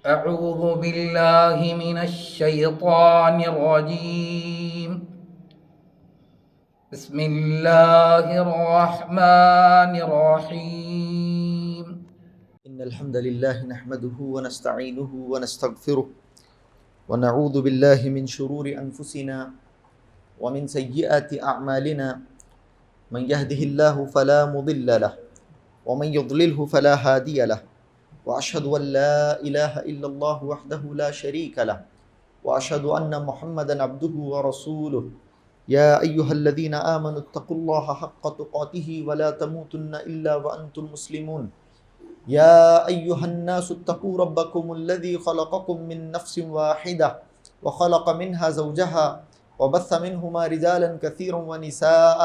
أعوذ بالله من الشيطان الرجيم. بسم الله الرحمن الرحيم. إن الحمد لله نحمده ونستعينه ونستغفره ونعوذ بالله من شرور أنفسنا ومن سيئات أعمالنا من يهده الله فلا مضل له ومن يضلله فلا هادي له وأشهد أن لا إله إلا الله وحده لا شريك له وأشهد أن محمدا عبده ورسوله يا أيها الذين آمنوا اتقوا الله حق تقاته ولا تموتن إلا وأنتم مسلمون يا أيها الناس اتقوا ربكم الذي خلقكم من نفس واحدة وخلق منها زوجها وبث منهما رجالا كثيرا ونساء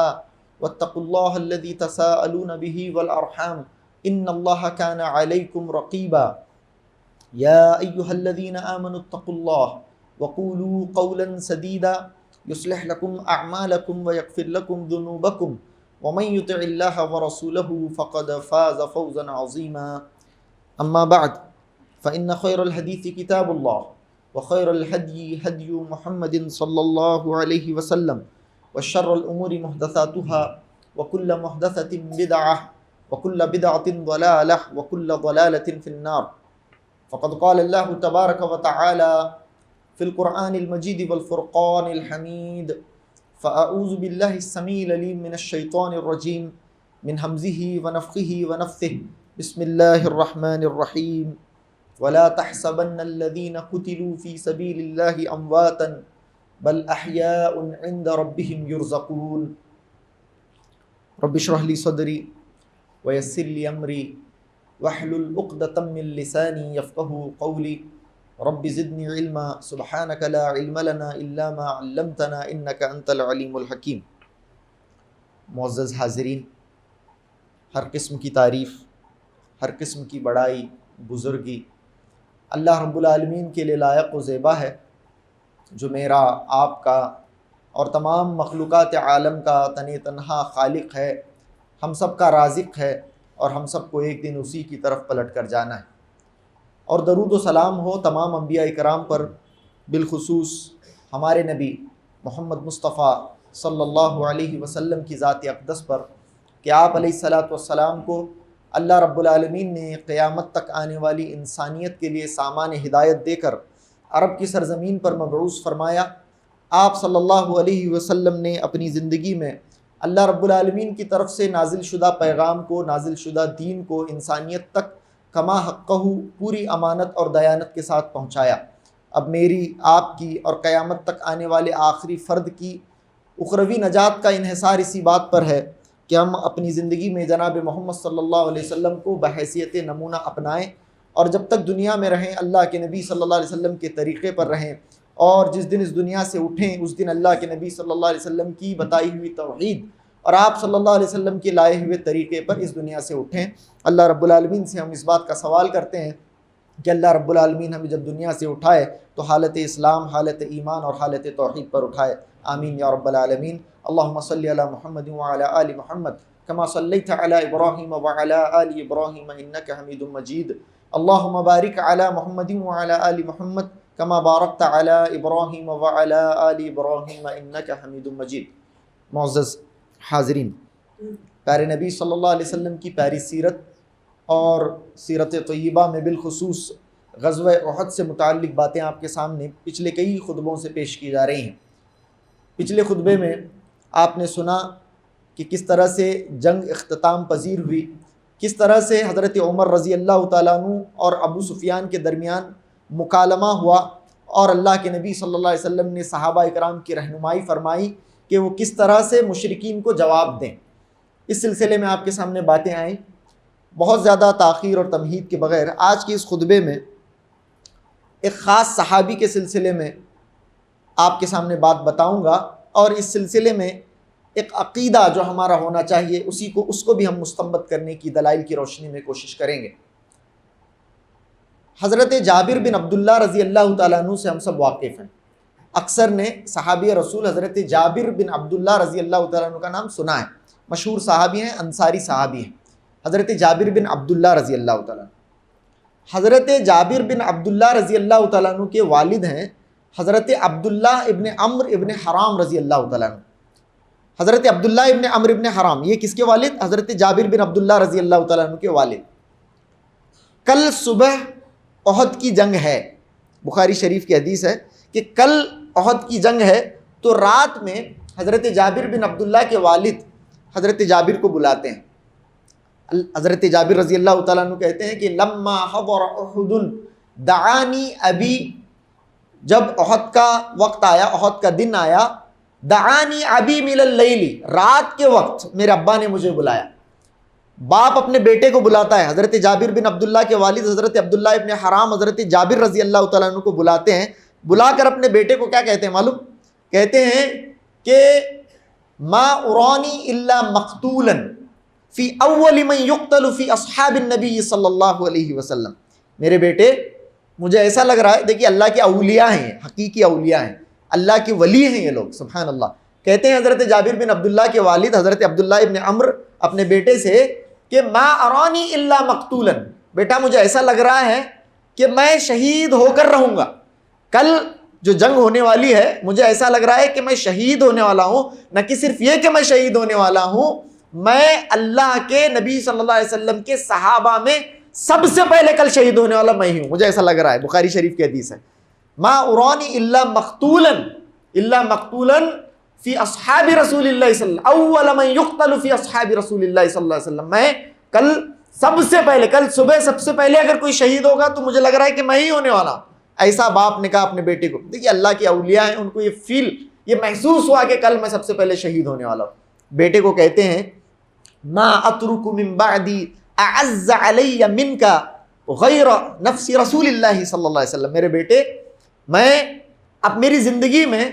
واتقوا الله الذي تساءلون به والأرحام إن الله كان عليكم رقيبا يا أيها الذين آمنوا اتقوا الله وقولوا قولا سديدا يصلح لكم أعمالكم ويغفر لكم ذنوبكم ومن يطع الله ورسوله فقد فاز فوزا عظيما أما بعد فإن خير الحديث كتاب الله وخير الهدي هدي محمد صلى الله عليه وسلم وشر الأمور محدثاتها وكل محدثة بدعة وكل بدعة ضلالة وكل ضلالة في النار. فقد قال الله تبارك وتعالى في القرآن المجيد والفرقان الحميد فأعوذ بالله السميع العليم من الشيطان الرجيم من همزه ونفخه ونفثه بسم الله الرحمن الرحيم ولا تحسبن الذين قتلوا في سبيل الله أمواتا بل أحياء عند ربهم يرزقون رب اشرح لي صدري ويسر لي أمري واحلل عقدة من لساني يفقهوا قولي رب زدني علما سبحانك لا علم لنا إلا ما علمتنا إنك أنت العليم الحكيم. معزز حاضرین، ہر قسم کی تعریف، ہر قسم کی بڑائی، بزرگی اللہ رب العالمین کے لیے لائق و زیبا ہے، جو میرا، آپ کا اور تمام مخلوقات عالم کا تن تنہا خالق ہے، ہم سب کا رازق ہے اور ہم سب کو ایک دن اسی کی طرف پلٹ کر جانا ہے. اور درود و سلام ہو تمام انبیاء کرام پر، بالخصوص ہمارے نبی محمد مصطفیٰ صلی اللہ علیہ وسلم کی ذات اقدس پر کہ آپ علیہ الصلاۃ والسلام کو اللہ رب العالمین نے قیامت تک آنے والی انسانیت کے لیے سامان ہدایت دے کر عرب کی سرزمین پر مبعوث فرمایا. آپ صلی اللہ علیہ وسلم نے اپنی زندگی میں اللہ رب العالمین کی طرف سے نازل شدہ پیغام کو، نازل شدہ دین کو انسانیت تک کما حقہ پوری امانت اور دیانت کے ساتھ پہنچایا. اب میری، آپ کی اور قیامت تک آنے والے آخری فرد کی اخروی نجات کا انحصار اسی بات پر ہے کہ ہم اپنی زندگی میں جناب محمد صلی اللہ علیہ وسلم کو بحیثیت نمونہ اپنائیں اور جب تک دنیا میں رہیں اللہ کے نبی صلی اللہ علیہ وسلم کے طریقے پر رہیں، اور جس دن اس دنیا سے اٹھیں اس دن اللہ کے نبی صلی اللہ علیہ وسلم کی بتائی ہوئی توحید اور آپ صلی اللہ علیہ وسلم کے لائے ہوئے طریقے پر اس دنیا سے اٹھیں. اللہ رب العالمین سے ہم اس بات کا سوال کرتے ہیں کہ اللہ رب العالمین ہمیں جب دنیا سے اٹھائے تو حالت اسلام، حالت ایمان اور حالت توحید پر اٹھائے. آمین یا رب العالمین. اللہم صلی علی محمد وعلی آل محمد کما صلیت علی ابراہیم وعلی آل ابراہیم انک حمید مجید. اللہم بارک علی محمد وعلی آل محمد کما بارکت علی ابراہیم وعلی آل ابراہیم انک حمید مجید. معزز حاضرین، پیارے نبی صلی اللہ علیہ وسلم کی پیاری سیرت اور سیرت طیبہ میں بالخصوص غزوہ احد سے متعلق باتیں آپ کے سامنے پچھلے کئی خطبوں سے پیش کی جا رہی ہیں. پچھلے خطبے میں آپ نے سنا کہ کس طرح سے جنگ اختتام پذیر ہوئی، کس طرح سے حضرت عمر رضی اللہ تعالیٰ عنہ اور ابو سفیان کے درمیان مکالمہ ہوا اور اللہ کے نبی صلی اللہ علیہ وسلم نے صحابہ اکرام کی رہنمائی فرمائی کہ وہ کس طرح سے مشرکین کو جواب دیں. اس سلسلے میں آپ کے سامنے باتیں آئیں. بہت زیادہ تاخیر اور تمہید کے بغیر آج کے اس خطبے میں ایک خاص صحابی کے سلسلے میں آپ کے سامنے بات بتاؤں گا، اور اس سلسلے میں ایک عقیدہ جو ہمارا ہونا چاہیے اس کو بھی ہم مستنبط کرنے کی دلائل کی روشنی میں کوشش کریں گے. حضرت جابر بن عبداللہ رضی اللہ تعالیٰ عنہ سے ہم سب واقف ہیں. اکثر نے صحابی رسول حضرت جابر بن عبداللہ رضی اللہ تعالیٰ عنہ کا نام سنا ہے. مشہور صحابی ہیں، انصاری صحابی ہیں، حضرت جابر بن عبداللہ رضی اللہ تعالیٰ. حضرت جابر بن عبداللہ رضی اللہ تعالیٰ عنہ کے والد ہیں حضرت عبداللہ ابن عمرو ابن حرام رضی اللہ تعالیٰ عنہ. حضرت عبداللہ ابن عمرو ابن حرام یہ کس کے والد؟ حضرت جابر بن عبداللہ رضی اللہ تعالیٰ عنہ کے والد. کل صبح احد کی جنگ ہے، بخاری شریف کی حدیث ہے کہ کل احد کی جنگ ہے، تو رات میں حضرت جابر بن عبداللہ کے والد حضرت جابر کو بلاتے ہیں. حضرت جابر رضی اللہ تعالیٰ عنہ کہتے ہیں کہ لما حضر احد دعانی ابی، جب احد کا وقت آیا، احد کا دن آیا، دعانی ابی من اللیل، رات کے وقت میرے ابا نے مجھے بلایا. باپ اپنے بیٹے کو بلاتا ہے. حضرت جابر بن عبداللہ کے والد حضرت عبداللہ ابن حرام حضرت جابر رضی اللہ تعالیٰ عنہ کو بلاتے ہیں. بلا کر اپنے بیٹے کو کیا کہتے ہیں معلوم؟ کہتے ہیں کہ ما ارانی الا مقتولا فی اول من یقتل فی اصحاب النبی صلی اللہ علیہ وسلم. میرے بیٹے مجھے ایسا لگ رہا ہے، دیکھیے اللہ کے اولیاء ہیں، حقیقی اولیاء ہیں، اللہ کے ولی ہیں یہ لوگ، سبحان اللہ. کہتے ہیں حضرت جابر بن عبداللہ کے والد حضرت عبداللہ ابن عمرو اپنے بیٹے سے کہ ما ارانی الا مقتولا، بیٹا مجھے ایسا لگ رہا ہے کہ میں شہید ہو کر رہوں گا. کل جو جنگ ہونے والی ہے مجھے ایسا لگ رہا ہے کہ میں شہید ہونے والا ہوں. نہ کہ صرف یہ کہ میں شہید ہونے والا ہوں، میں اللہ کے نبی صلی اللہ علیہ وسلم کے صحابہ میں سب سے پہلے کل شہید ہونے والا میں ہی ہوں، مجھے ایسا لگ رہا ہے. بخاری شریف کی حدیث ہے ما ارانی الا مقتولا فی اصحاب رسول اللہ صلی اللہ اول من یقتل فی اصحاب رسول اللہ صلی اللہ علیہ وسلم. میں کل سب سے پہلے، کل صبح سب سے پہلے اگر کوئی شہید ہوگا تو مجھے لگ رہا ہے کہ میں ہی ہونے والا. ایسا باپ نے کہا اپنے بیٹے کو. دیکھیے اللہ کے اولیاء ہیں، ان کو یہ محسوس ہوا کہ کل میں سب سے پہلے شہید ہونے والا ہوں. بیٹے کو کہتے ہیں ما اترک من بعدی اعز علی منک غیر نفس رسول اللہ صلی اللہ علیہ وسلم. میرے بیٹے میں اب میری زندگی میں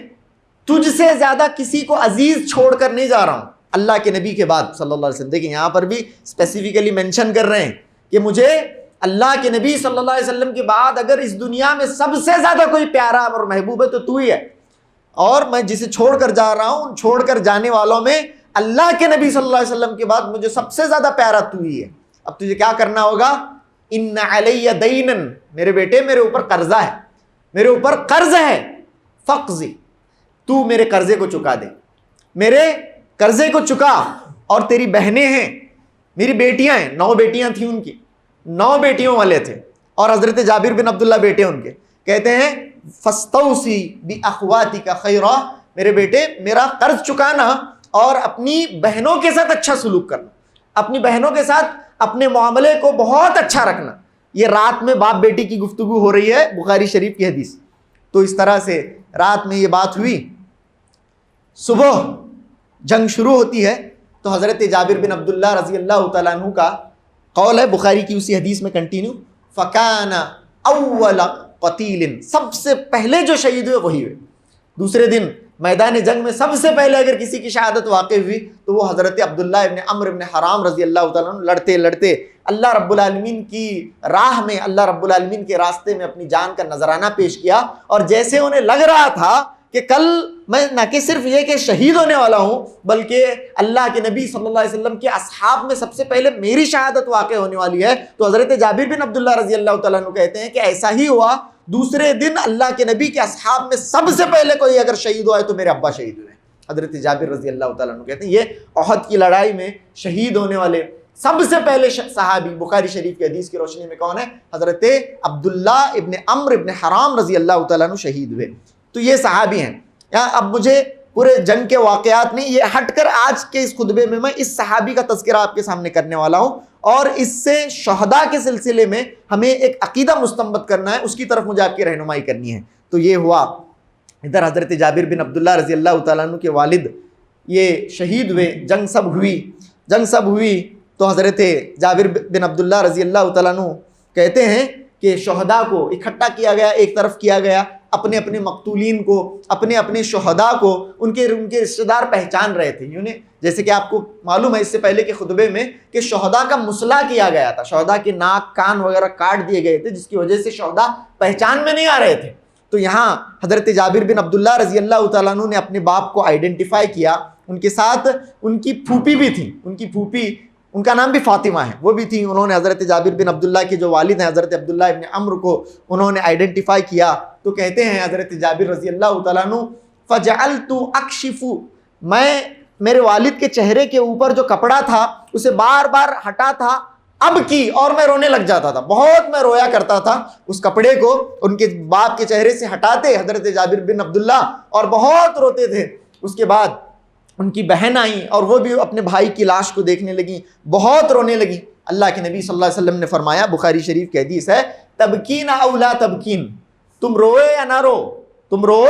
تجھ سے زیادہ کسی کو عزیز چھوڑ کر نہیں جا رہا ہوں اللہ کے نبی کے بعد صلی اللہ علیہ وسلم. دیکھیں یہاں پر بھی اسپیسیفکلی مینشن کر رہے ہیں کہ مجھے اللہ کے نبی صلی اللہ علیہ وسلم کے بعد اگر اس دنیا میں سب سے زیادہ کوئی پیارا اور محبوب ہے تو ہی ہے، اور میں جسے چھوڑ کر جا رہا ہوں، چھوڑ کر جانے والوں میں اللہ کے نبی صلی اللہ علیہ وسلم کے بعد مجھے سب سے زیادہ پیارا تو ہی ہے. اب تجھے کیا کرنا ہوگا؟ ان علی دینا، میرے بیٹے میرے اوپر قرضہ ہے، میرے اوپر قرض ہے، فقضی، تو میرے قرضے کو چکا دے، میرے قرضے کو چکا. اور تیری بہنیں ہیں، میری بیٹیاں ہیں، 9 بیٹیاں تھیں ان کی، 9 بیٹیوں والے تھے، اور حضرت جابر بن عبداللہ بیٹے ان کے. کہتے ہیں فاستوصی باخواتک خیرا، میرے بیٹے میرا قرض چکانا اور اپنی بہنوں کے ساتھ اچھا سلوک کرنا، اپنی بہنوں کے ساتھ اپنے معاملے کو بہت اچھا رکھنا. یہ رات میں باپ بیٹی کی گفتگو ہو رہی ہے، بخاری شریف کی حدیث. تو اس طرح سے رات میں یہ بات ہوئی. صبح جنگ شروع ہوتی ہے تو حضرت جابر بن عبداللہ رضی اللہ تعالیٰ عنہ کا قول ہے بخاری کی اسی حدیث میں کنٹینیو، فَكَانَ أَوَّلَ قَتِيلٍ، سب سے پہلے جو شہید ہوئے وہی ہوئے. دوسرے دن میدان جنگ میں سب سے پہلے اگر کسی کی شہادت واقع ہوئی تو وہ حضرت عبداللہ ابن عمرو ابن حرام رضی اللہ تعالیٰ عنہ لڑتے اللہ رب العالمین کی راہ میں، اللہ رب العالمین کے راستے میں اپنی جان کا نذرانہ پیش کیا. اور جیسے انہیں لگ رہا تھا کہ کل میں نہ کہ صرف یہ کہ شہید ہونے والا ہوں بلکہ اللہ کے نبی صلی اللہ علیہ وسلم کے اصحاب میں سب سے پہلے میری شہادت واقع ہونے والی ہے، تو حضرت جابر بن عبداللہ رضی اللہ تعالیٰ عنہ کہتے ہیں کہ ایسا ہی ہوا. دوسرے دن اللہ کے نبی کے اصحاب میں سب سے پہلے کوئی اگر شہید ہوا ہے تو میرے ابا شہید ہوئے. حضرت جابر رضی اللہ تعالیٰ عنہ کہتے ہیں یہ احد کی لڑائی میں شہید ہونے والے سب سے پہلے صحابی بخاری شریف کی حدیث کی روشنی میں کون ہے؟ حضرت عبداللہ ابن عمرو ابن حرام رضی اللہ تعالیٰ عنہ شہید ہوئے. تو یہ صحابی ہیں. اب مجھے پورے جنگ کے واقعات نہیں، یہ ہٹ کر آج کے اس خطبے میں میں اس صحابی کا تذکرہ آپ کے سامنے کرنے والا ہوں، اور اس سے شہداء کے سلسلے میں ہمیں ایک عقیدہ مستنبط کرنا ہے، اس کی طرف مجھے آپ کی رہنمائی کرنی ہے. تو یہ ہوا ادھر حضرت جابر بن عبداللہ رضی اللہ تعالیٰ عنہ کے والد یہ شہید ہوئے. جنگ سب ہوئی تو حضرت جابر بن عبداللہ رضی اللہ تعالیٰ عنہ کہتے ہیں کہ شہداء کو اکٹھا کیا گیا، ایک طرف کیا گیا، اپنے اپنے مقتولین کو، اپنے اپنے شہداء کو، ان کے رشتہ دار پہچان رہے تھے. جیسے کہ آپ کو معلوم ہے اس سے پہلے کے خطبے میں کہ شہداء کا مصلح کیا گیا تھا، شہداء کے ناک کان وغیرہ کاٹ دیے گئے تھے جس کی وجہ سے شہداء پہچان میں نہیں آ رہے تھے. تو یہاں حضرت جابر بن عبداللہ رضی اللہ تعالیٰ عنہ نے اپنے باپ کو آئیڈینٹیفائی کیا. ان کے ساتھ ان کی پھوپھی بھی تھی، ان کی پھوپھی ان کا نام بھی فاطمہ ہے، وہ بھی تھی. انہوں نے حضرت جابر بن عبداللہ کے جو والد ہیں حضرت عبداللہ ابن عمرو کو انہوں نے آئیڈینٹیفائی کیا. تو کہتے ہیں حضرت جابر رضی اللہ تعالیٰ عنہ فجعلت اکشف، میں میرے والد کے چہرے کے اوپر جو کپڑا تھا اسے بار بار ہٹا تھا، اب کی، اور میں رونے لگ جاتا تھا، بہت میں رویا کرتا تھا اس کپڑے کو ان کے باپ کے چہرے سے ہٹاتے حضرت جابر بن عبداللہ، اور بہت روتے تھے. اس کے بعد ان کی بہن آئیں اور وہ بھی اپنے بھائی کی لاش کو دیکھنے لگیں، بہت رونے لگیں. اللہ کے نبی صلی اللہ علیہ وسلم نے فرمایا، بخاری شریف کی حدیث ہے، تبکین او لا تبکین، تم روئے یا نہ رو، تم رو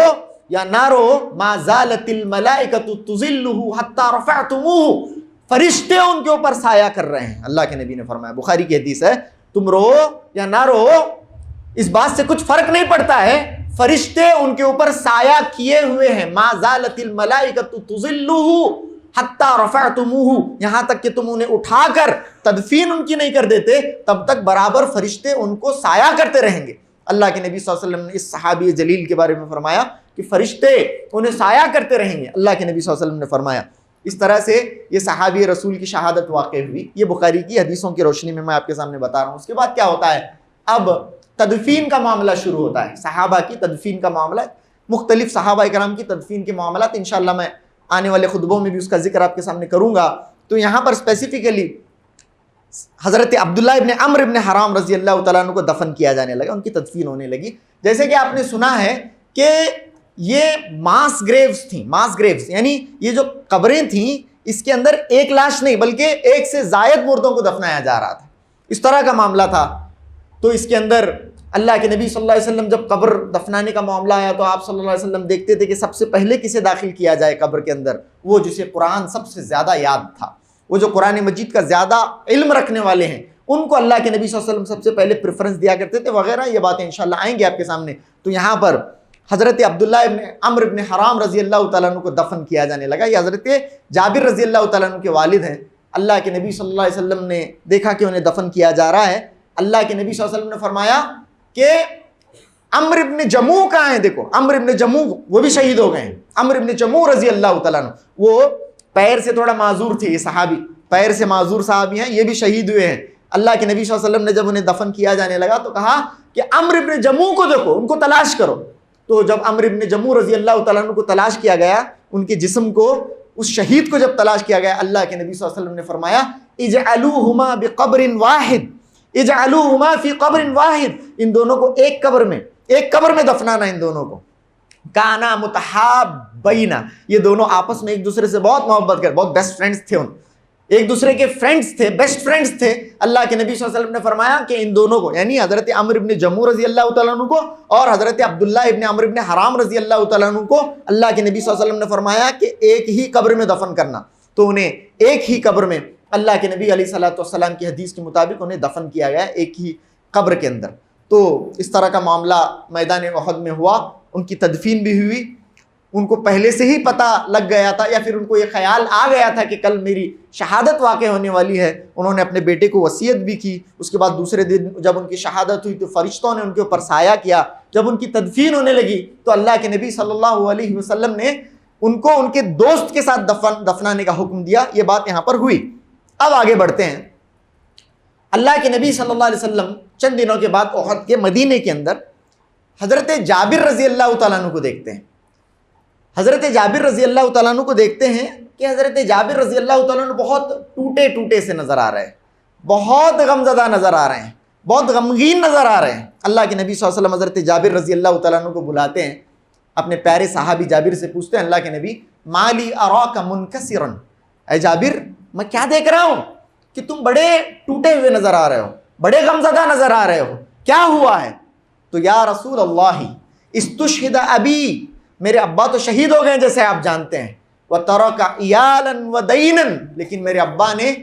یا نہ رو، ما زالت الملائکۃ تظلہ حتی رفعتموہ، فرشتے ان کے اوپر سایہ کر رہے ہیں. اللہ کے نبی نے فرمایا، بخاری کی حدیث ہے، تم رو یا نہ رو اس بات سے کچھ فرق نہیں پڑتا ہے، فرشتے ان کے اوپر سایہ کیے ہوئے ہیں. ما زالت الملائکۃ تظلہ حتی رفعتموہ، یہاں تک کہ تم انہیں اٹھا کر تدفین ان کی نہیں کر دیتے تب تک برابر فرشتے ان کو سایہ کرتے رہیں گے. اللہ کے نبی صلی اللہ علیہ وسلم نے اس صحابی جلیل کے بارے میں فرمایا کہ فرشتے انہیں سایہ کرتے رہیں گے. اللہ کے نبی صلی اللہ علیہ وسلم نے فرمایا. اس طرح سے یہ صحابی رسول کی شہادت واقع ہوئی. یہ بخاری کی حدیثوں کی روشنی میں آپ کے سامنے بتا رہا ہوں. اس کے بعد کیا ہوتا ہے، اب تدفین کا معاملہ شروع ہوتا ہے، صحابہ کی تدفین کا معاملہ، مختلف صحابہ کرام کی تدفین کے معاملات. انشاءاللہ میں آنے والے خطبوں میں بھی اس کا ذکر آپ کے سامنے کروں گا. تو یہاں پر اسپیسیفکلی حضرت عبداللہ ابن عمرو ابن حرام رضی اللہ تعالیٰ عنہ کو دفن کیا جانے لگا، ان کی تدفین ہونے لگی. جیسے کہ آپ نے سنا ہے کہ یہ ماس گریوز تھیں، ماس گریوز یعنی یہ جو قبریں تھیں اس کے اندر ایک لاش نہیں بلکہ ایک سے زائد مردوں کو دفنایا جا رہا تھا، اس طرح کا معاملہ تھا. تو اس کے اندر اللہ کے نبی صلی اللہ علیہ وسلم جب قبر دفنانے کا معاملہ آیا تو آپ صلی اللہ علیہ وسلم دیکھتے تھے کہ سب سے پہلے کسے داخل کیا جائے قبر کے اندر، وہ جسے قرآن سب سے زیادہ یاد تھا، وہ جو قرآن مجید کا زیادہ علم رکھنے والے ہیں ان کو اللہ کے نبی صلی اللہ علیہ وسلم سب سے پہلے پریفرنس دیا کرتے تھے وغیرہ. یہ باتیں انشاءاللہ آئیں گے آپ کے سامنے. تو یہاں پر حضرت عبداللہ ابن عمرو ابن حرام رضی اللہ تعالیٰ عنہ کو دفن کیا جانے لگا. یہ حضرت جابر رضی اللہ تعالیٰ عنہ کے والد ہیں. اللہ کے نبی صلی اللہ علیہ وسلم نے دیکھا کہ انہیں دفن کیا جا رہا ہے. اللہ کے نبی صلی اللہ علیہ وسلم نے فرمایا کہ عمرو ابن جموع کہاں ہیں؟ دیکھو عمرو ابن جموع وہ بھی شہید ہو گئے ہیں. عمرو ابن جموع رضی اللہ تعالیٰ عنہ وہ پیر سے تھوڑا معذور تھے، یہ صحابی پیر سے معذور صحابی ہیں، یہ بھی شہید ہوئے ہیں. اللہ کے نبی صلی اللہ علیہ وسلم نے جب انہیں دفن کیا جانے لگا تو کہا کہ عمرو ابن جموع کو دیکھو، ان کو تلاش کرو. تو جب عمرو ابن جموع رضی اللہ تعالیٰ عنہ کو تلاش کیا گیا، ان کے جسم کو، اس شہید کو جب تلاش کیا گیا، اللہ کے نبی صلی اللہ علیہ وسلم نے فرمایا اجعلوہما بقبر واحد، اجعلوہما فی قبر واحد، ان دونوں کو ایک قبر میں دفنانا، ان دونوں کو. کانا متحابینا، یہ دونوں آپس میں ایک دوسرے سے بہت محبت کر، بہت بیسٹ فرینڈز تھے، ایک دوسرے کے فرینڈز تھے، بیسٹ فرینڈز تھے. اللہ کے نبی صلی اللہ علیہ وسلم نے فرمایا کہ ان دونوں کو، یعنی حضرت عمرو ابن جموع رضی اللہ تعالیٰ عنہ کو اور حضرت عبداللہ ابن عمرو ابن حرام رضی اللہ تعالیٰ عنہ کو اللہ کے نبی صلی اللہ علیہ وسلم نے فرمایا کہ ایک ہی قبر میں دفن کرنا. تو انہیں ایک ہی قبر میں اللہ کے نبی علیہ الصلوۃ والسلام کی حدیث کے مطابق انہیں دفن کیا گیا ایک ہی قبر کے اندر. تو اس طرح کا معاملہ میدان احد میں ہوا. ان کی تدفین بھی ہوئی. ان کو پہلے سے ہی پتہ لگ گیا تھا یا پھر ان کو یہ خیال آ گیا تھا کہ کل میری شہادت واقع ہونے والی ہے. انہوں نے اپنے بیٹے کو وصیت بھی کی. اس کے بعد دوسرے دن جب ان کی شہادت ہوئی تو فرشتوں نے ان کے اوپر سایہ کیا. جب ان کی تدفین ہونے لگی تو اللہ کے نبی صلی اللہ علیہ وسلم نے ان کو ان کے دوست کے ساتھ دفنانے کا حکم دیا. یہ بات یہاں پر ہوئی. اب آگے بڑھتے ہیں. اللہ کے نبی صلی اللہ علیہ وسلم چند دنوں کے بعد احد کے مدینے کے اندر حضرت جابر رضی اللہ تعالیٰ عنہ کو دیکھتے ہیں. حضرت جابر رضی اللہ تعالیٰ عنہ کو دیکھتے ہیں کہ حضرت جابر رضی اللہ تعالیٰ عنہ بہت ٹوٹے سے نظر آ رہے ہیں، بہت غمزدہ نظر آ رہے ہیں، بہت غمگین نظر آ رہے ہیں. اللہ کے نبی صلی اللہ علیہ وسلم حضرت جابر رضی اللہ تعالیٰ عنہ کو بلاتے ہیں. اپنے پیارے صحابی جابر سے پوچھتے ہیں اللہ کے نبی، مالی اراک منکسرا، اے جابر میں کیا دیکھ رہا ہوں کہ تم بڑے ٹوٹے ہوئے نظر آ رہے ہو، بڑے غمزدہ نظر آ رہے ہو، کیا ہوا ہے؟ تو یا رسول اللہ استشہد ابی، میرے ابا تو شہید ہو گئے جیسے آپ جانتے ہیں، وَتَرَكَ عِيَالًا وَدَيْنًا، لیکن میرے ابا نے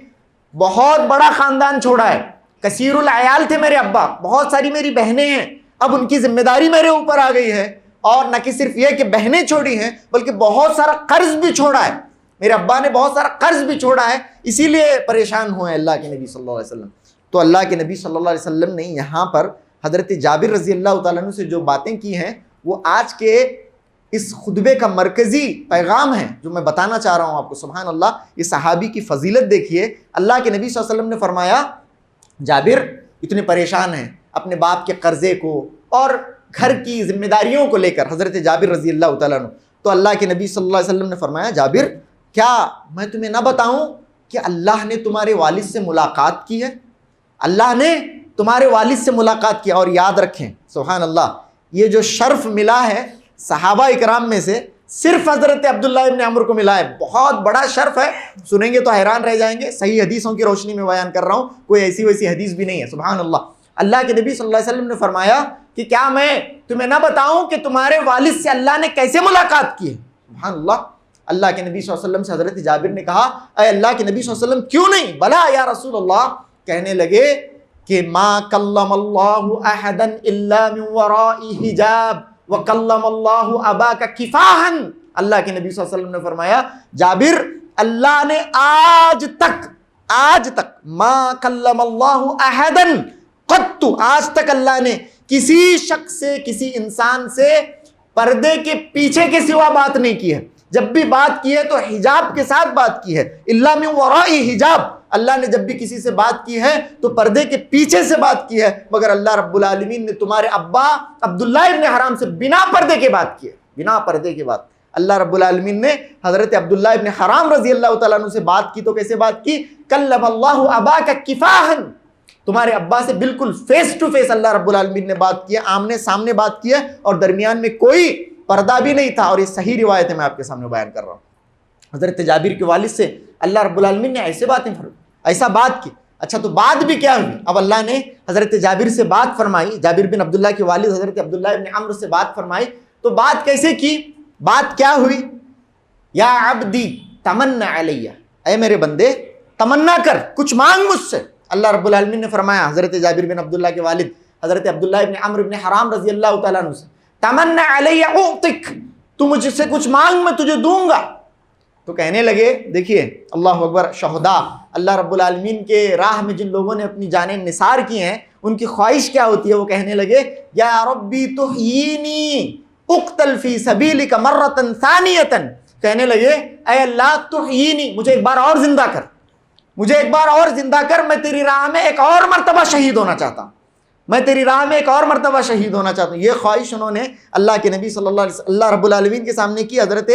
بہت بڑا خاندان چھوڑا ہے، کثیر العیال تھے میرے ابا، بہت ساری میری بہنیں ہیں، اب ان کی ذمہ داری میرے اوپر آ گئی ہے. اور نہ کہ صرف یہ کہ بہنیں چھوڑی ہیں بلکہ بہت سارا قرض بھی چھوڑا ہے، میرے ابا نے بہت سارا قرض بھی چھوڑا ہے، اسی لیے پریشان ہوئے اللہ کے نبی صلی اللہ علیہ وسلم. تو اللہ کے نبی صلی اللہ علیہ وسلم نے یہاں پر حضرت جابر رضی اللہ تعالیٰ عنہ سے جو باتیں کی ہیں وہ آج کے اس خطبے کا مرکزی پیغام ہے جو میں بتانا چاہ رہا ہوں آپ کو. سبحان اللہ, یہ صحابی کی فضیلت دیکھیے. اللہ کے نبی صلی اللہ علیہ وسلم نے فرمایا جابر اتنے پریشان ہیں اپنے باپ کے قرضے کو اور گھر کی ذمہ داریوں کو لے کر, حضرت جابر رضی اللہ تعالیٰ عنہ. تو اللہ کے نبی صلی اللہ علیہ وسلم نے فرمایا جابر کیا میں تمہیں نہ بتاؤں کہ اللہ نے تمہارے والد سے ملاقات کی ہے, اللہ نے تمہارے والد سے ملاقات کیا. اور یاد رکھیں سبحان اللہ, یہ جو شرف ملا ہے صحابہ اکرام میں سے صرف حضرت عبداللہ ابن عمر کو ملا ہے. بہت بڑا شرف ہے, سنیں گے تو حیران رہ جائیں گے. صحیح حدیثوں کی روشنی میں بیان کر رہا ہوں, کوئی ایسی ویسی حدیث بھی نہیں ہے. سبحان اللہ. اللہ کے نبی صلی اللہ علیہ وسلم نے فرمایا کہ کیا میں تمہیں نہ بتاؤں کہ تمہارے والد سے اللہ نے کیسے ملاقات کی ہے. سبحان اللہ. اللہ کے نبی صلی اللہ علیہ وسلم سے حضرت جابر نے کہا اے اللہ کے نبی صلی اللہ علیہ وسلم کیوں نہیں, بلا یا رسول اللہ. کہنے لگے کہ ما کلم اللہ احدا الا من وراء حجاب وکلم اللہ اباک کفاحا. اللہ کے نبی صلی اللہ علیہ وسلم نے فرمایا جابر اللہ نے آج تک ما کلم اللہ احدا قط, آج تک اللہ نے کسی شخص سے کسی انسان سے پردے کے پیچھے کے سوا بات نہیں کی ہے. جب بھی بات کی ہے تو حجاب کے ساتھ بات کی ہے. الا من وراء حجاب, اللہ نے جب بھی کسی سے بات کی ہے تو پردے کے پیچھے سے بات کی ہے. مگر اللہ رب العالمین نے تمہارے ابا عبداللہ ابن حرام سے بنا پردے کے بات کی ہے, بنا پردے کے بات. اللہ رب العالمین نے حضرت عبداللہ ابن حرام رضی اللہ تعالیٰ عنہ سے بات کی تو کیسے بات کی, کلم اللہ اباک کفاحا, تمہارے ابا سے بالکل فیس ٹو فیس اللہ رب العالمین نے بات کی ہے, آمنے سامنے بات کی ہے, اور درمیان میں کوئی پردہ بھی نہیں تھا. اور یہ صحیح روایت ہے, میں آپ کے سامنے بیان کر رہا ہوں. حضرت جابر کے والد سے اللہ رب العالمین نے ایسا بات کی. اچھا تو بات بھی کیا ہوئی؟ اب اللہ نے حضرت جابر سے بات فرمائی, جابر بن عبداللہ کے والد حضرت عبداللہ ابن عمر سے بات فرمائی. تو بات کیسے کی, بات کیا ہوئی؟ یا عبدی تمنا علیہ, اے میرے بندے تمنا کر, کچھ مانگ مجھ سے. اللہ رب العالمین نے فرمایا حضرت جابر بن عبداللہ کے والد حضرت عبداللہ ابن عمر ابن حرام رضی اللہ تعالیٰ عنہ سے, تمنا علیہ اعطک, تو مجھ سے کچھ مانگ میں تجھے دوں گا. تو کہنے لگے, دیکھیے اللہ اکبر, شہداء, اللہ رب العالمین کے راہ میں جن لوگوں نے اپنی جانیں نثار کی ہیں ان کی خواہش کیا ہوتی ہے. وہ کہنے لگے یا ربی تحیینی اقتل فی سبیلک مرۃ ثانیۃ, کہنے لگے اے اللہ تحیینی, مجھے ایک بار اور زندہ کر, مجھے ایک بار اور زندہ کر, میں تیری راہ میں ایک اور مرتبہ شہید ہونا چاہتا ہوں, میں تیری راہ میں ایک اور مرتبہ شہید ہونا چاہتا ہوں. یہ خواہش انہوں نے اللہ کے نبی صلی اللہ علیہ وسلم اللہ رب العالمین کے سامنے کی. حضرت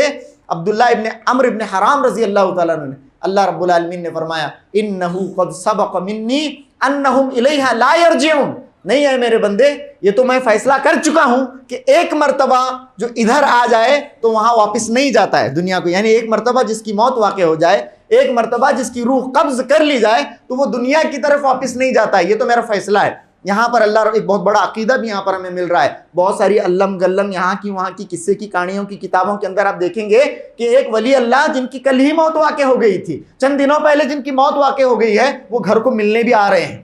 عبداللہ ابن عمر ابن حرام رضی اللہ تعالیٰ عنہ نے, اللہ رب العالمین نے فرمایا انہ قد سبق منی انہم الیہا لا یرجعون, نہیں ہے میرے بندے, یہ تو میں فیصلہ کر چکا ہوں کہ ایک مرتبہ جو ادھر آ جائے تو وہاں واپس نہیں جاتا ہے دنیا کو. یعنی ایک مرتبہ جس کی موت واقع ہو جائے, ایک مرتبہ جس کی روح قبض کر لی جائے تو وہ دنیا کی طرف واپس نہیں جاتا ہے. یہ تو میرا فیصلہ ہے. یہاں پر اللہ ایک بہت بڑا عقیدہ بھی یہاں پر ہمیں مل رہا ہے. بہت ساری علم گلم یہاں کی وہاں کی قصے کی کہانیوں کی کتابوں کے اندر آپ دیکھیں گے کہ ایک ولی اللہ جن کی کل ہی موت واقع ہو گئی تھی, چند دنوں پہلے جن کی موت واقع ہو گئی ہے, وہ گھر کو ملنے بھی آ رہے ہیں,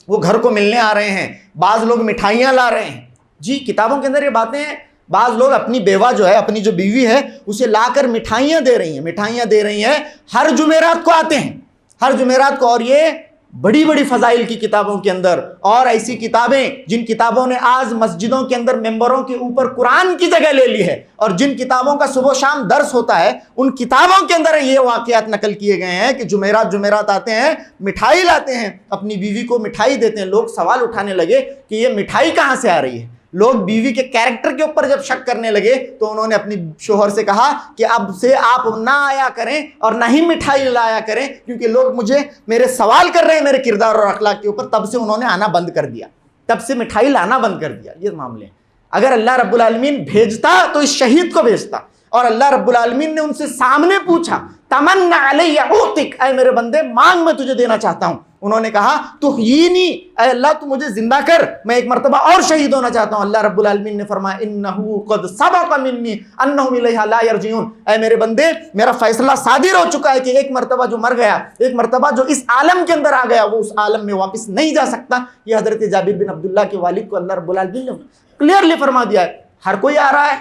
وہ گھر کو ملنے آ رہے ہیں. بعض لوگ مٹھائیاں لا رہے ہیں. جی کتابوں کے اندر یہ باتیں ہیں. بعض لوگ اپنی بیوہ جو ہے, اپنی جو بیوی ہے, اسے لا کر مٹھائیاں دے رہی ہیں, مٹھائیاں دے رہی ہیں. ہر جمعرات کو آتے ہیں, ہر جمعرات کو. اور یہ بڑی بڑی فضائل کی کتابوں کے اندر, اور ایسی کتابیں جن کتابوں نے آج مسجدوں کے اندر ممبروں کے اوپر قرآن کی جگہ لے لی ہے, اور جن کتابوں کا صبح و شام درس ہوتا ہے, ان کتابوں کے اندر یہ واقعات نقل کیے گئے ہیں کہ جمعرات آتے ہیں, مٹھائی لاتے ہیں, اپنی بیوی کو مٹھائی دیتے ہیں. لوگ سوال اٹھانے لگے کہ یہ مٹھائی کہاں سے آ رہی ہے. لوگ بیوی کے کیریکٹر کے اوپر جب شک کرنے لگے تو انہوں نے اپنی شوہر سے کہا کہ اب سے آپ نہ آیا کریں اور نہ ہی مٹھائی لایا کریں, کیونکہ لوگ میرے سوال کر رہے ہیں میرے کردار اور اخلاق کے اوپر. تب سے انہوں نے آنا بند کر دیا, تب سے مٹھائی لانا بند کر دیا. یہ معاملے ہیں. اگر اللہ رب العالمین بھیجتا تو اس شہید کو بھیجتا, اور اللہ رب العالمین نے ان سے سامنے پوچھا تمنا علیہ اعطک, اے میرے بندے مانگ میں تجھے دینا چاہتا ہوں. انہوں نے کہا تحیینی, اے اللہ تو مجھے زندہ کر, میں ایک مرتبہ اور شہید ہونا چاہتا ہوں. اللہ رب العالمین نے فرمایا انہ قد سبق منی انہم الیہا لا یرجعون, اے میرے بندے میرا فیصلہ صادر ہو چکا ہے کہ ایک مرتبہ جو مر گیا, ایک مرتبہ جو اس عالم کے اندر آ گیا, وہ اس عالم میں واپس نہیں جا سکتا. یہ حضرت جابر بن عبداللہ کے والد کو اللہ رب العالمین نے کلیئرلی فرما دیا ہے. ہر کوئی آ رہا ہے,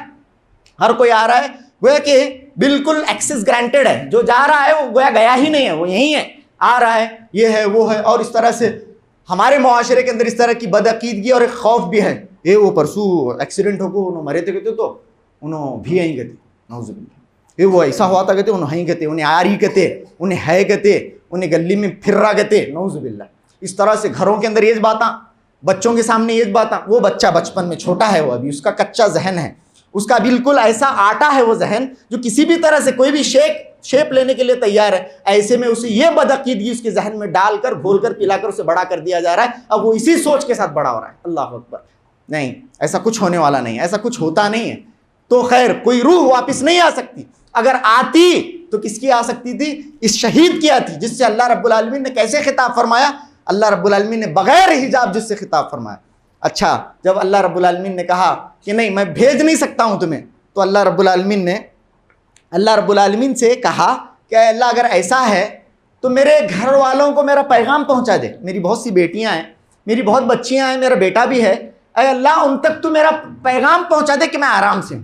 ہر کوئی آ رہا ہے, گویا کہ بالکل ایکسس گرانٹیڈ ہے. جو جا رہا ہے وہ گویا گیا ہی نہیں ہے, وہ یہیں ہے, آ رہا ہے, یہ ہے وہ ہے. اور اس طرح سے ہمارے معاشرے کے اندر اس طرح کی بدعقیدگی اور ایک خوف بھی ہے. وہ پرسوں ایکسیڈنٹ ہو کو مرے تھے تو انہوں بھی آئیں گتے نعوذ باللہ، وہ ایسا ہوا تھا کہتے انہیں کہتے، انہیں آ رہی کہتے، انہیں ہے کہتے، انہیں گلی میں پھر رہا کہتے، نعوذ باللہ۔ اس طرح سے گھروں کے اندر یہ باتاں، بچوں کے سامنے یہ باتاں، وہ بچہ بچپن میں چھوٹا ہے، وہ ابھی اس کا کچا ذہن ہے، اس کا بالکل ایسا آٹا ہے وہ ذہن جو کسی بھی طرح سے کوئی بھی شیپ لینے کے لیے تیار ہے، ایسے میں اسے یہ بدعقیدگی اس کے ذہن میں ڈال کر گھول کر پلا کر اسے بڑا کر دیا جا رہا ہے، اب وہ اسی سوچ کے ساتھ بڑا ہو رہا ہے۔ اللہ اکبر، نہیں ایسا کچھ ہونے والا نہیں ہے، ایسا کچھ ہوتا نہیں ہے۔ تو خیر کوئی روح واپس نہیں آ سکتی، اگر آتی تو کس کی آ سکتی تھی؟ اس شہید کی آتی، جس سے اللہ رب العالمین نے کیسے خطاب فرمایا؟ اللہ رب العالمین نے بغیر حجاب جس سے خطاب فرمایا۔ اچھا جب اللہ رب العالمین نے کہا کہ نہیں میں بھیج نہیں سکتا ہوں تمہیں، تو اللہ رب العالمین سے کہا کہ اللہ اگر ایسا ہے تو میرے گھر والوں کو میرا پیغام پہنچا دے، میری بہت سی بیٹیاں ہیں، میری بہت بچیاں ہیں، میرا بیٹا بھی ہے، اے اللہ ان تک تو میرا پیغام پہنچا دے کہ میں آرام سے ہوں،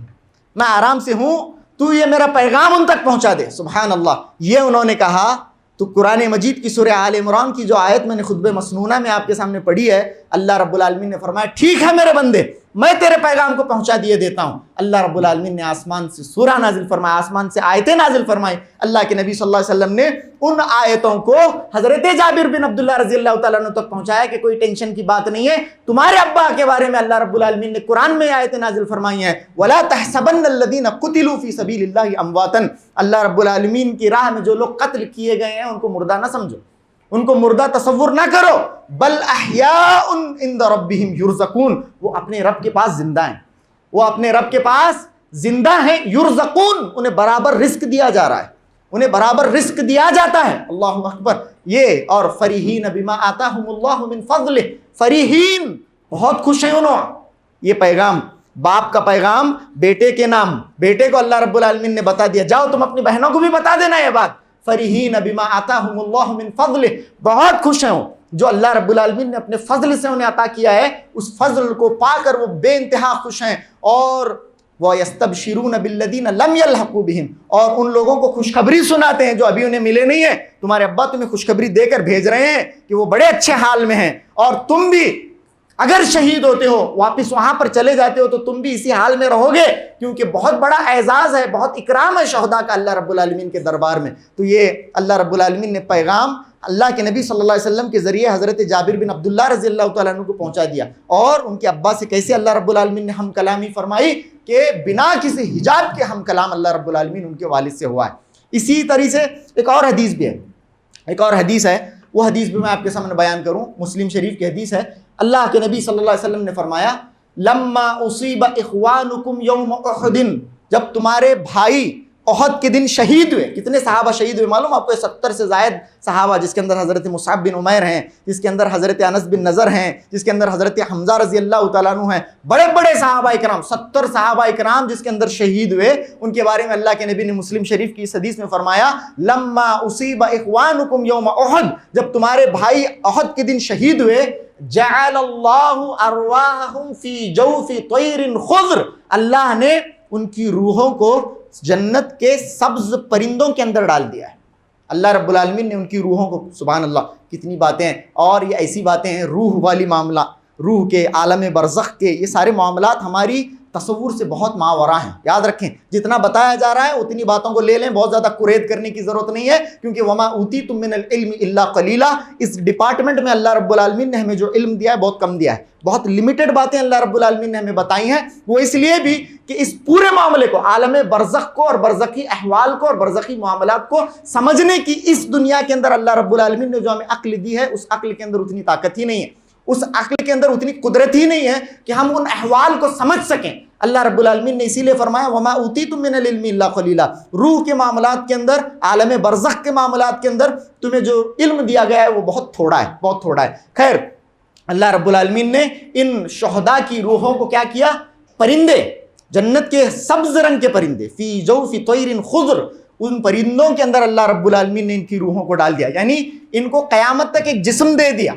میں آرام سے ہوں، تو یہ میرا پیغام ان تک پہنچا دے۔ سبحان اللہ، یہ انہوں نے کہا۔ تو قرآن مجید کی سورہ آل عمران کی جو آیت میں نے خطبہ مسنونہ میں آپ کے سامنے پڑھی ہے، اللہ رب العالمین نے فرمایا ٹھیک ہے میرے بندے، میں تیرے پیغام کو پہنچا دیے دیتا ہوں۔ اللہ رب العالمین نے آسمان سے سورہ نازل فرمایا، آسمان سے آیتیں نازل فرمائی۔ اللہ کے نبی صلی اللہ علیہ وسلم نے ان آیتوں کو حضرت جابر بن عبداللہ رضی اللہ تعالیٰ عنہ تک پہنچایا کہ کوئی ٹینشن کی بات نہیں ہے، تمہارے ابا کے بارے میں اللہ رب العالمین نے قرآن میں آیتیں نازل فرمائی ہیں، وَلَا تَحْسَبَنَّ الَّذِينَ قُتِلُوا فِي سَبِيلِ اللَّهِ أَمْوَاتًا۔ اللہ رب العالمین کی راہ میں جو لوگ قتل کیے گئے ہیں ان کو مردہ نہ سمجھو، ان کو مردہ تصور نہ کرو، بل احیاء عند ربہم یرزقون، وہ اپنے رب کے پاس زندہ ہیں، وہ اپنے رب کے پاس زندہ ہیں، یرزقون، انہیں برابر رزق دیا جا رہا ہے، انہیں برابر رزق دیا جاتا ہے۔ اللہ اکبر۔ یہ اور فریحین بما آتاہم اللہ من فضلہ، فریحین بہت خوش ہیں انہوں۔ یہ پیغام، باپ کا پیغام بیٹے کے نام، بیٹے کو اللہ رب العالمین نے بتا دیا، جاؤ تم اپنی بہنوں کو بھی بتا دینا یہ بات۔ فریحین بما آتاہم اللہ من فضلہ، بہت خوش ہیں جو اللہ رب العالمین نے اپنے فضل سے انہیں عطا کیا ہے، اس فضل کو پا کر وہ بے انتہا خوش ہیں۔ اور وَيَسْتَبْشِرُونَ بِالَّذِينَ لَمْ يَلْحَقُوا بِهِمْ، اور ان لوگوں کو خوشخبری سناتے ہیں جو ابھی انہیں ملے نہیں ہیں۔ تمہارے ابا تمہیں خوشخبری دے کر بھیج رہے ہیں کہ وہ بڑے اچھے حال میں ہیں، اور تم بھی اگر شہید ہوتے ہو، واپس وہاں پر چلے جاتے ہو، تو تم بھی اسی حال میں رہو گے، کیونکہ بہت بڑا اعزاز ہے، بہت اکرام ہے شہداء کا اللہ رب العالمین کے دربار میں۔ تو یہ اللہ رب العالمین نے پیغام اللہ کے نبی صلی اللہ علیہ وسلم کے ذریعے حضرت جابر بن عبداللہ رضی اللہ تعالیٰ عنہ کو پہنچا دیا، اور ان کے ابا سے کیسے اللہ رب العالمین نے ہم کلامی فرمائی کہ بنا کسی حجاب کے ہم کلام اللہ رب العالمین ان کے والد سے ہوا ہے۔ اسی طریقے سے ایک اور حدیث بھی ہے، ایک اور حدیث ہے، وہ حدیث بھی میں آپ کے سامنے بیان کروں، مسلم شریف کی حدیث ہے۔ اللہ کے نبی صلی اللہ علیہ وسلم نے فرمایا لما اصیب اخوانکم یوم احد، جب تمہارے بھائی احد کے دن شہید ہوئے۔ کتنے صحابہ شہید ہوئے معلوم آپ کو؟ 70 سے زائد صحابہ، جس کے اندر حضرت مصعب بن عمیر ہیں، جس کے اندر حضرت انس بن نضر ہیں، جس کے اندر حضرت حمزہ رضی اللہ تعالیٰ عنہ ہیں، بڑے بڑے صحابہ اکرام، 70 صحابہ اکرام جس کے اندر شہید ہوئے۔ ان کے بارے میں اللہ کے نبی نے مسلم شریف کی اس حدیث میں فرمایا لما اصیب اخوانکم یوم احد، جب تمہارے بھائی احد کے دن شہید ہوئے، جعل اللہ ارواحہم فی جوف طیر خضر، اللہ نے ان کی روحوں کو جنت کے سبز پرندوں کے اندر ڈال دیا ہے۔ اللہ رب العالمین نے ان کی روحوں کو، سبحان اللہ، کتنی باتیں ہیں، اور یہ ایسی باتیں ہیں، روح والی معاملہ، روح کے عالم برزخ کے یہ سارے معاملات ہماری تصور سے بہت ماوراء ہیں۔ یاد رکھیں جتنا بتایا جا رہا ہے اتنی باتوں کو لے لیں، بہت زیادہ قرید کرنے کی ضرورت نہیں ہے، کیونکہ وما اوتیتم من العلم الا قلیلا، اس ڈپارٹمنٹ میں اللہ رب العالمین نے ہمیں جو علم دیا ہے بہت کم دیا ہے، بہت لمیٹڈ باتیں اللہ رب العالمین نے ہمیں بتائی ہیں، وہ اس لیے بھی کہ اس پورے معاملے کو، عالم برزخ کو اور برزخی احوال کو اور برزخی معاملات کو سمجھنے کی اس دنیا کے اندر اللہ رب العالمین نے جو ہمیں عقل دی ہے، اس عقل کے اندر اتنی طاقت ہی نہیں ہے، اس عقل کے اندر اتنی قدرت ہی نہیں ہے کہ ہم ان احوال کو سمجھ سکیں۔ اللہ رب العالمین نے اسی لیے فرمایا وما اوتیتم من العلم الا قلیلا، روح کے معاملات کے اندر، عالم برزخ کے معاملات کے اندر تمہیں جو علم دیا گیا ہے وہ بہت تھوڑا ہے، بہت تھوڑا ہے۔ خیر، اللہ رب العالمین نے ان شہداء کی روحوں کو کیا کیا؟ پرندے، جنت کے سبز رنگ کے پرندے، فی جوف طیر خضر، ان پرندوں کے اندر اللہ رب العالمین نے ان کی روحوں کو ڈال دیا، یعنی ان کو قیامت تک ایک جسم دے دیا،